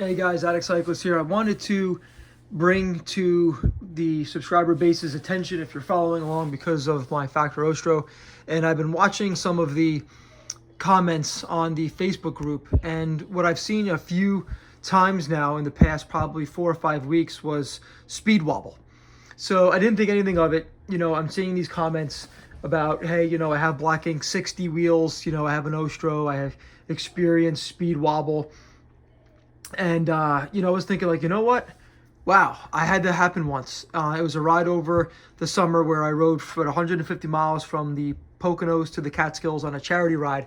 Hey guys, Addict Cyclist here. I wanted to bring to the subscriber base's attention, if you're following along, because of my Factor Ostro, and I've been watching some of the comments on the Facebook group, and what I've seen a few times now in the past probably 4 or 5 weeks was speed wobble. So I didn't think anything of it. I'm seeing these comments about, hey, I have Black Ink 60 wheels, I have an Ostro, I have experienced speed wobble. And, I was thinking, like, you know what? Wow, I had that happen once. It was a ride over the summer where I rode for 150 miles from the Poconos to the Catskills on a charity ride.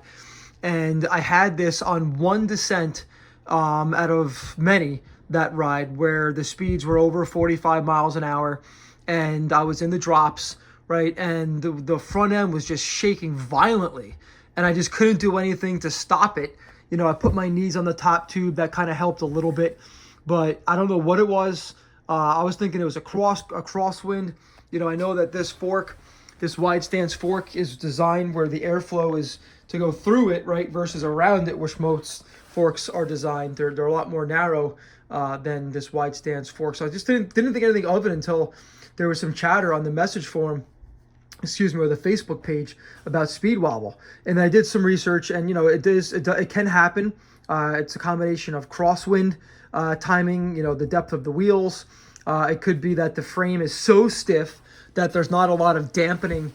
And I had this on one descent out of many that ride where the speeds were over 45 miles an hour. And I was in the drops, right? And the front end was just shaking violently. And I just couldn't do anything to stop it. I put my knees on the top tube. That kind of helped a little bit, but I don't know what it was. I was thinking it was a crosswind. I know that this fork, this wide stance fork, is designed where the airflow is to go through it, right, versus around it, which most forks are designed. They're a lot more narrow than this wide stance fork. So I just didn't think anything of it until there was some chatter on the message forum, or the Facebook page, about speed wobble. And I did some research, and it can happen. It's a combination of crosswind timing, the depth of the wheels. It could be that the frame is so stiff that there's not a lot of dampening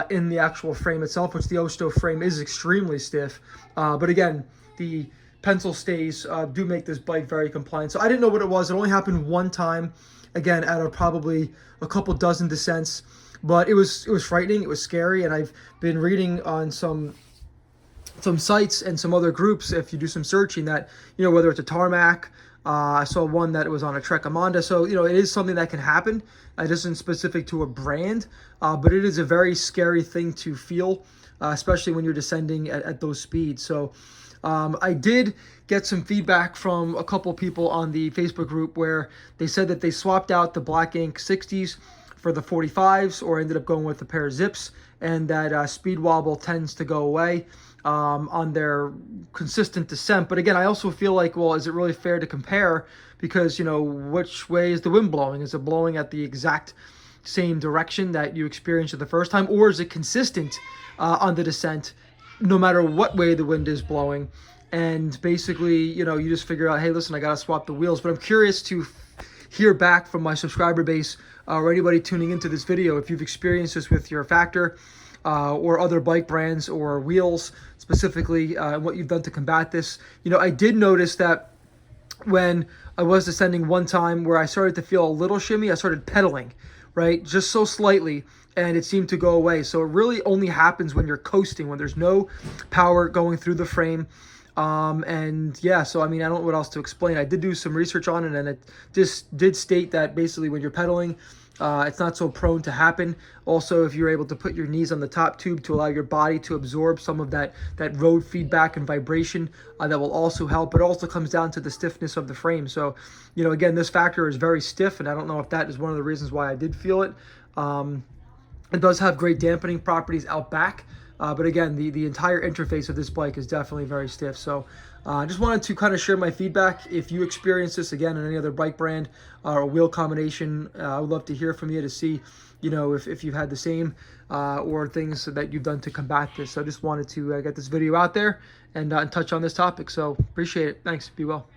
in the actual frame itself, which the Ostro frame is extremely stiff. But again, the pencil stays do make this bike very compliant. So I didn't know what it was. It only happened one time, again, out of probably a couple dozen descents. But it was frightening. It was scary, and I've been reading on some sites and some other groups, if you do some searching, that whether it's a tarmac, I saw one that it was on a Trek Amanda. So it is something that can happen. It isn't specific to a brand, but it is a very scary thing to feel, especially when you're descending at those speeds. So I did get some feedback from a couple people on the Facebook group where they said that they swapped out the Black Ink 60s for the 45s, or ended up going with a pair of zips, and that speed wobble tends to go away on their consistent descent. But again, I also feel like, well, is it really fair to compare? Because which way is the wind blowing? Is it blowing at the exact same direction that you experienced it the first time, or is it consistent on the descent no matter what way the wind is blowing? And basically, you just figure out, hey, listen, I gotta swap the wheels. But I'm curious to hear back from my subscriber base, or anybody tuning into this video, if you've experienced this with your Factor or other bike brands or wheels specifically, and what you've done to combat this. I did notice that when I was descending one time where I started to feel a little shimmy, I started pedaling, right, just so slightly, and it seemed to go away. So it really only happens when you're coasting, when there's no power going through the frame. And yeah, so I don't know what else to explain. I did do some research on it, and it just did state that basically when you're pedaling, it's not so prone to happen. Also, if you're able to put your knees on the top tube to allow your body to absorb some of that road feedback and vibration, that will also help. But it also comes down to the stiffness of the frame. So, again, this Factor is very stiff, and I don't know if that is one of the reasons why I did feel it. It does have great dampening properties out back. But again, the entire interface of this bike is definitely very stiff. So I just wanted to kind of share my feedback. If you experience this, again, in any other bike brand or wheel combination, I would love to hear from you to see, if you've had the same or things that you've done to combat this. So I just wanted to get this video out there and touch on this topic. So appreciate it. Thanks. Be well.